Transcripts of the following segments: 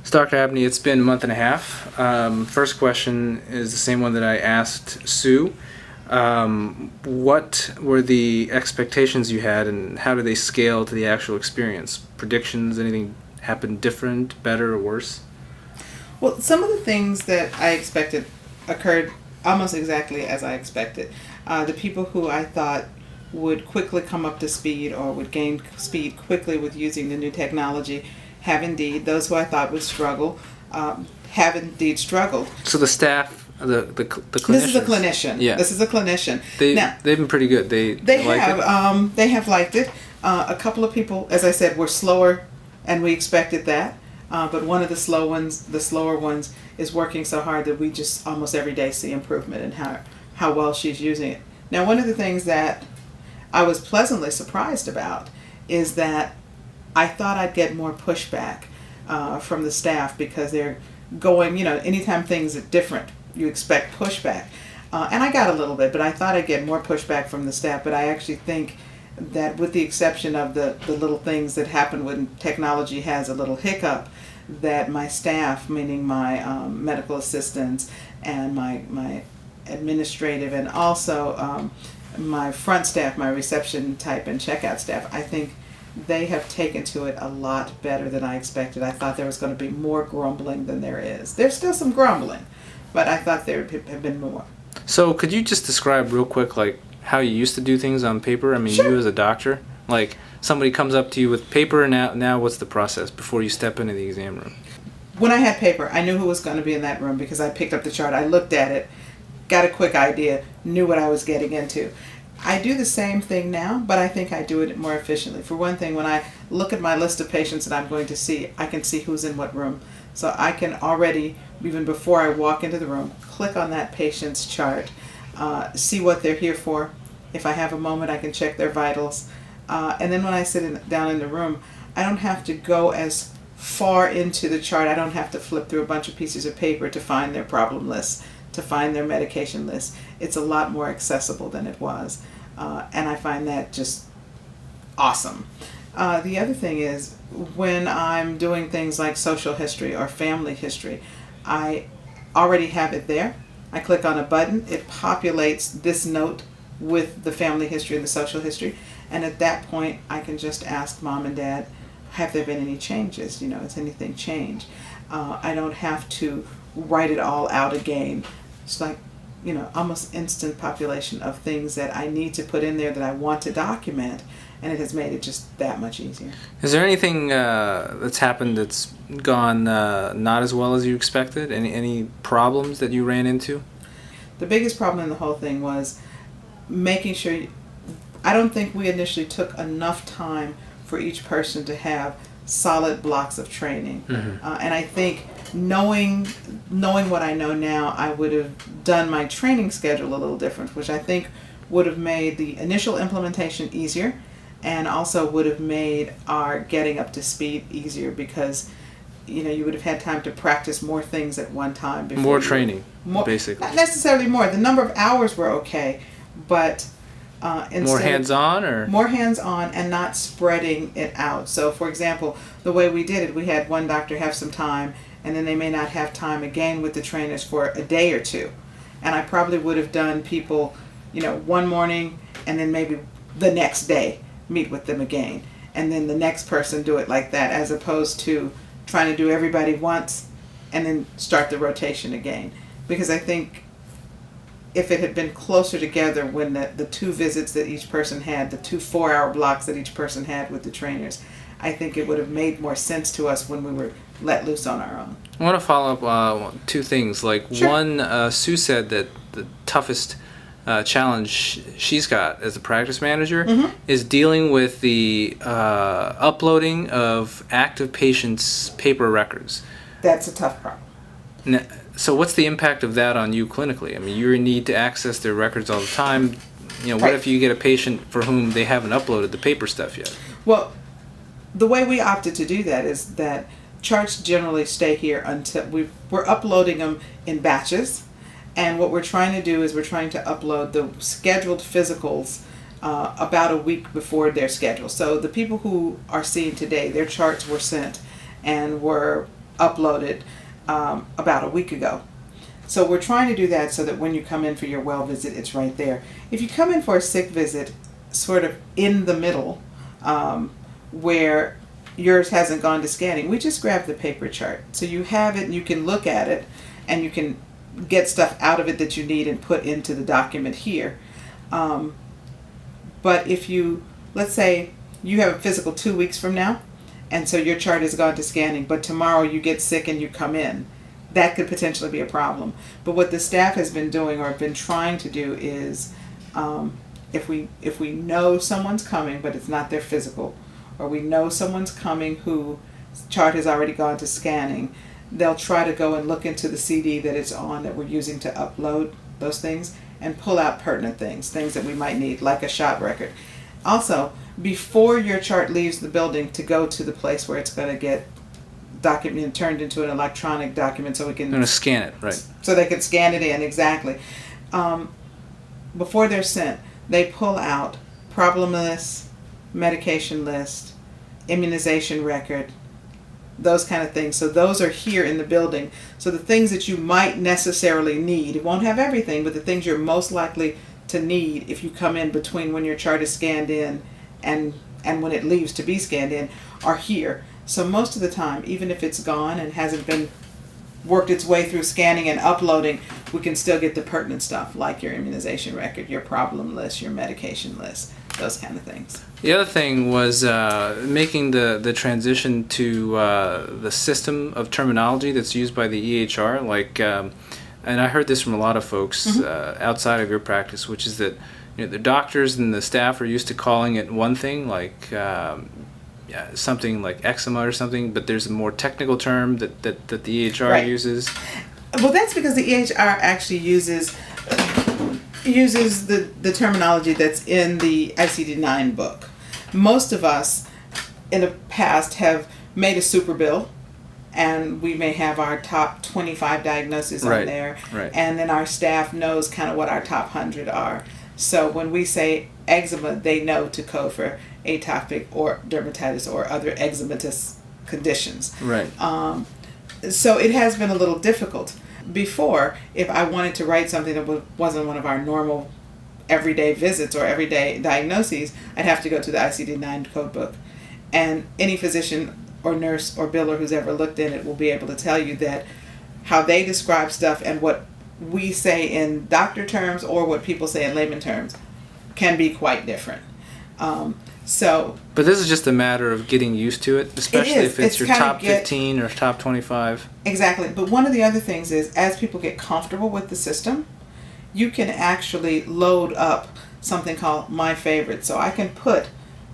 So Dr. Abney, it's been a month and a half. First question is the same one that I asked Sue. What were the expectations you had, and how do they scale to the actual experience? Predictions, anything happened different, better, or worse? Well, some of the things that I expected occurred almost exactly as I expected. The people who I thought would quickly come up to speed or would gain speed quickly with using the new technology have indeed. Those who I thought would struggle have indeed struggled. So the staff, the clinicians. This is a clinician. Yeah. This is a clinician. They've been pretty good. They have. They have liked it. A couple of people, as I said, were slower, and we expected that. But one of the slower ones, is working so hard that we just almost every day see improvement in how well she's using it. Now, one of the things that I was pleasantly surprised about is that I thought I'd get more pushback from the staff because they're going, anytime things are different, you expect pushback. And I got a little bit, but I thought I'd get more pushback from the staff. But I actually think that with the exception of the little things that happen when technology has a little hiccup, that my staff, meaning my medical assistants and my administrative and also my front staff, my reception type and checkout staff, I think they have taken to it a lot better than I expected. I thought there was going to be more grumbling than there is. There's still some grumbling, but I thought there would have been more. So could you just describe real quick, like, how you used to do things on paper? I mean, Sure. You as a doctor, like, somebody comes up to you with paper, and now what's the process before you step into the exam room? When I had paper, I knew who was going to be in that room because I picked up the chart, I looked at it, got a quick idea, knew what I was getting into. I do the same thing now, but I think I do it more efficiently. For one thing, when I look at my list of patients that I'm going to see, I can see who's in what room. So I can already, even before I walk into the room, click on that patient's chart, see what they're here for. If I have a moment, I can check their vitals. And then when I sit down in the room, I don't have to go as far into the chart. I don't have to flip through a bunch of pieces of paper to find their problem list, to find their medication list. It's a lot more accessible than it was. And I find that just awesome. The other thing is when I'm doing things like social history or family history, I already have it there. I click on a button, it populates this note with the family history and the social history. And at that point, I can just ask mom and dad, have there been any changes? Has anything changed? I don't have to write it all out again. It's like, almost instant population of things that I need to put in there that I want to document, and it has made it just that much easier. Is there anything that's happened that's gone not as well as you expected? Any problems that you ran into? The biggest problem in the whole thing was making sure, I don't think we initially took enough time for each person to have solid blocks of training. Mm-hmm. And I think knowing what I know now, I would have done my training schedule a little different, which I think would have made the initial implementation easier and also would have made our getting up to speed easier because you would have had time to practice more things at one time. More training, basically. Not necessarily more. The number of hours were okay, but more hands-on, or more hands-on and not spreading it out. So, for example, the way we did it, we had one doctor have some time, and then they may not have time again with the trainers for a day or two. And I probably would have done people, one morning, and then maybe the next day meet with them again, and then the next person do it like that, as opposed to trying to do everybody once and then start the rotation again. Because I think if it had been closer together when the two visits that each person had, the 2 4-hour blocks that each person had with the trainers, I think it would have made more sense to us when we were let loose on our own. I want to follow up two things. Like, sure. One, Sue said that the toughest challenge she's got as a practice manager Mm-hmm. is dealing with the uploading of active patients' paper records. That's a tough problem. Now, so what's the impact of that on you clinically? I mean, you're in need to access their records all the time. What Right. if you get a patient for whom they haven't uploaded the paper stuff yet? Well, the way we opted to do that is that charts generally stay here until we're uploading them in batches. And what we're trying to do is we're trying to upload the scheduled physicals about a week before their schedule. So the people who are seen today, their charts were sent and were uploaded about a week ago. So we're trying to do that so that when you come in for your well visit, it's right there. If you come in for a sick visit, sort of in the middle, where yours hasn't gone to scanning, we just grab the paper chart. So you have it and you can look at it and you can get stuff out of it that you need and put into the document here. But if you, let's say you have a physical 2 weeks from now, and so your chart has gone to scanning, but tomorrow you get sick and you come in, that could potentially be a problem. But what the staff has been doing or been trying to do is, if we know someone's coming but it's not their physical, or we know someone's coming whose chart has already gone to scanning, they'll try to go and look into the CD that it's on that we're using to upload those things and pull out pertinent things that we might need, like a shot record. Also, before your chart leaves the building to go to the place where it's going to get document turned into an electronic document so we can... Going to scan it, right. So they can scan it in, exactly. Before they're sent, they pull out problem list, medication list, immunization record, those kind of things. So those are here in the building. So the things that you might necessarily need, it won't have everything, but the things you're most likely to need if you come in between when your chart is scanned in and when it leaves to be scanned in are here. So most of the time, even if it's gone and hasn't been worked its way through scanning and uploading, we can still get the pertinent stuff like your immunization record, your problem list, your medication list, those kind of things. The other thing was making the transition to the system of terminology that's used by the EHR. Like, and I heard this from a lot of folks outside of your practice, which is that the doctors and the staff are used to calling it one thing, like something like eczema or something, but there's a more technical term that the EHR uses. Well, that's because the EHR actually uses the terminology that's in the ICD-9 book. Most of us in the past have made a super bill, and we may have our top 25 diagnoses on there, and then our staff knows kind of what our top 100 are. So when we say eczema, they know to code for atopic or dermatitis or other eczematous conditions. Right. So it has been a little difficult. Before, if I wanted to write something that wasn't one of our normal everyday visits or everyday diagnoses, I'd have to go to the ICD-9 code book. And any physician or nurse or biller who's ever looked in it will be able to tell you that how they describe stuff and what we say in doctor terms or what people say in layman terms can be quite different. But this is just a matter of getting used to it, especially if it's your top 15 or top 25. Exactly. But one of the other things is, as people get comfortable with the system, you can actually load up something called My Favorite. So I can put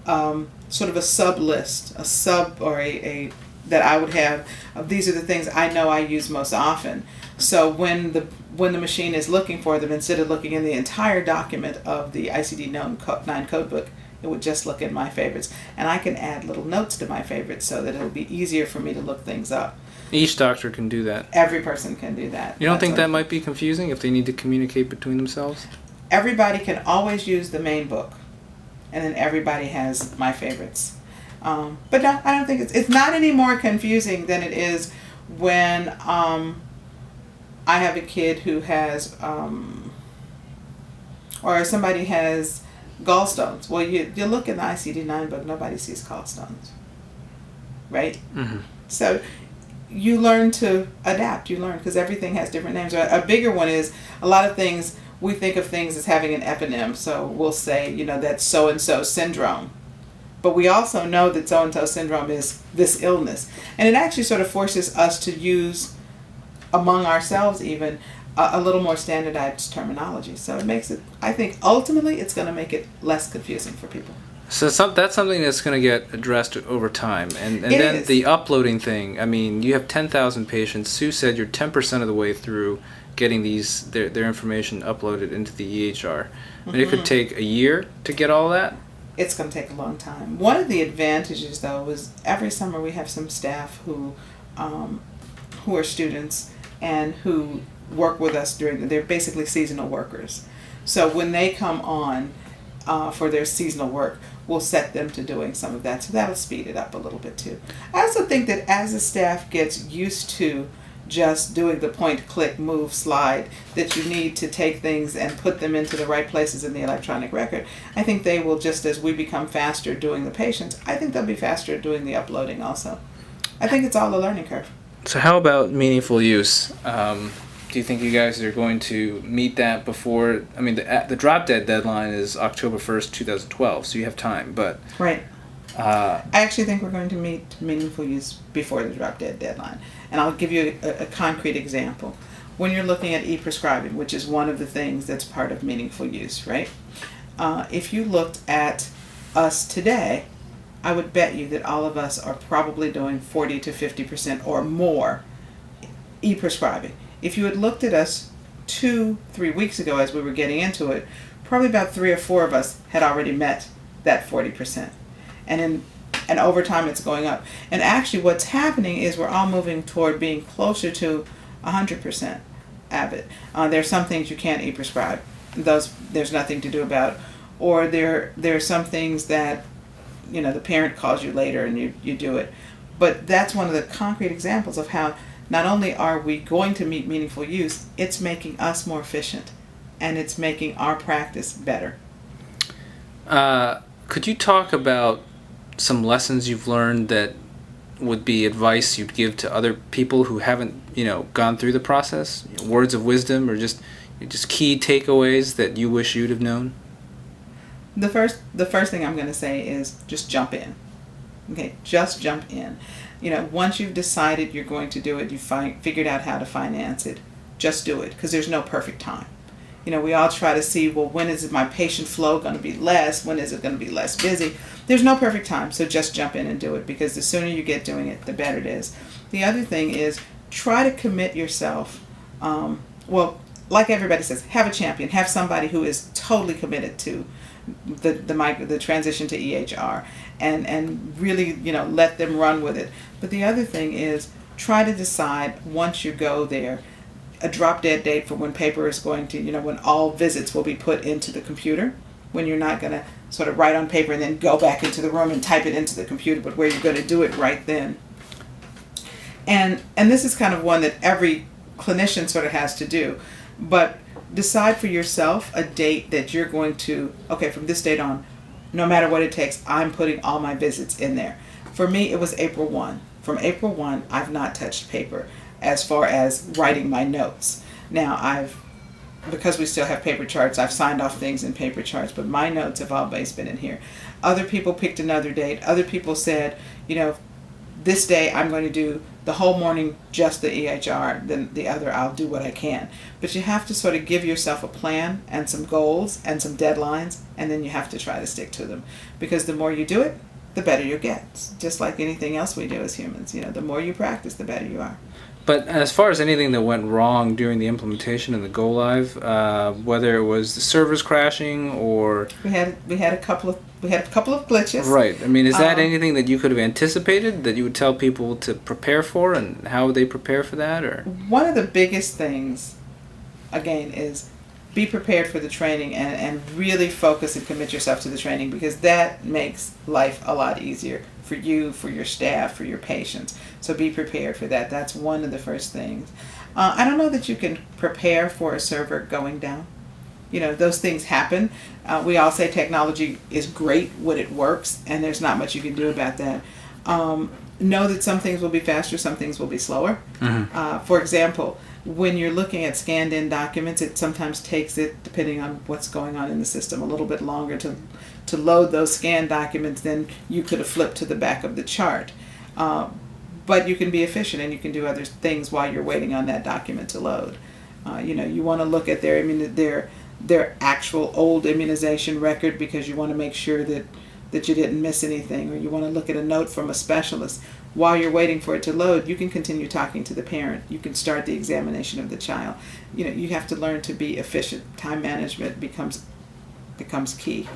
sort of a sub list, a that I would have of these are the things I know I use most often. So when the machine is looking for them, instead of looking in the entire document of the ICD-9 code book, it would just look at My Favorites. And I can add little notes to My Favorites so that it'll be easier for me to look things up. Each doctor can do that. Every person can do that. You don't think that might be confusing if they need to communicate between themselves? Everybody can always use the main book, and then everybody has My Favorites. But no, I don't think it's not any more confusing than it is when I have a kid who has, or somebody has gallstones. Well, you look in the ICD-9 book, nobody sees gallstones, right? Mm-hmm. So you learn to adapt. You learn because everything has different names. A bigger one is a lot of things. We think of things as having an eponym. So we'll say, that's so-and-so syndrome. But we also know that so-and-so syndrome is this illness. And it actually sort of forces us to use, among ourselves even, a little more standardized terminology. So it makes it, I think, ultimately, it's going to make it less confusing for people. So that's something that's going to get addressed over time. And then is. The uploading thing, I mean, you have 10,000 patients. Sue said you're 10% of the way through getting their information uploaded into the EHR. And it could take a year to get all that? It's going to take a long time. One of the advantages, though, is every summer we have some staff who are students and who work with us they're basically seasonal workers. So when they come on, for their seasonal work will set them to doing some of that. So that'll speed it up a little bit too. I also think that as the staff gets used to just doing the point, click, move, slide, that you need to take things and put them into the right places in the electronic record, I think they will, just as we become faster doing the patients, I think they'll be faster at doing the uploading also. I think it's all a learning curve. So how about meaningful use? Do you think you guys are going to meet that before? I mean, the drop dead deadline is October 1st, 2012, so you have time, but... Right. I actually think we're going to meet meaningful use before the drop dead deadline. And I'll give you a concrete example. When you're looking at e-prescribing, which is one of the things that's part of meaningful use, right? If you looked at us today, I would bet you that all of us are probably doing 40 to 50% or more e-prescribing. If you had looked at us 2-3 weeks ago as we were getting into it, probably about 3 or 4 of us had already met that 40%. And over time it's going up. And actually what's happening is we're all moving toward being closer to 100% avid. There's some things you can't e-prescribe. Those there's nothing to do about. Or there are some things that, the parent calls you later and you do it. But that's one of the concrete examples of how not only are we going to meet meaningful use, it's making us more efficient and it's making our practice better. Could you talk about some lessons you've learned that would be advice you'd give to other people who haven't, gone through the process? Words of wisdom or just key takeaways that you wish you'd have known? The first thing I'm going to say is just jump in. Okay, just jump in. Once you've decided you're going to do it, figured out how to finance it, just do it, because there's no perfect time. We all try to see, well, when is my patient flow going to be less? When is it going to be less busy? There's no perfect time, so just jump in and do it, because the sooner you get doing it, the better it is. The other thing is try to commit yourself. Like everybody says, have a champion. Have somebody who is totally committed to the transition to EHR and really, let them run with it. But the other thing is try to decide once you go there a drop dead date for when paper is going to, when all visits will be put into the computer, when you're not going to sort of write on paper and then go back into the room and type it into the computer, but where you're going to do it right then. And this is kind of one that every clinician sort of has to do, but decide for yourself a date that you're going to, okay, from this date on, no matter what it takes, I'm putting all my visits in there. For me, it was April 1. From April 1, I've not touched paper as far as writing my notes. Now, because we still have paper charts, I've signed off things in paper charts, but my notes have always been in here. Other people picked another date. Other people said, this day I'm going to do the whole morning just the EHR, then the other I'll do what I can. But you have to sort of give yourself a plan and some goals and some deadlines, and then you have to try to stick to them. Because the more you do it, the better you get. It's just like anything else we do as humans. The more you practice, the better you are. But as far as anything that went wrong during the implementation and the go live, whether it was the servers crashing or we had a couple of glitches. Right. I mean, is that anything that you could have anticipated that you would tell people to prepare for, and how would they prepare for that? Or one of the biggest things, again, is be prepared for the training and really focus and commit yourself to the training, because that makes life a lot easier for you, for your staff, for your patients. So be prepared for that. That's one of the first things. I don't know that you can prepare for a server going down. Those things happen. We all say technology is great when it works, and there's not much you can do about that. Know that some things will be faster, some things will be slower. Mm-hmm. For example, when you're looking at scanned in documents, it sometimes takes it, depending on what's going on in the system, a little bit longer to load those scanned documents than you could have flipped to the back of the chart. But you can be efficient and you can do other things while you're waiting on that document to load. You want to look at their actual old immunization record, because you want to make sure that you didn't miss anything, or you want to look at a note from a specialist. While you're waiting for it to load, you can continue talking to the parent. You can start the examination of the child. You have to learn to be efficient. Time management becomes key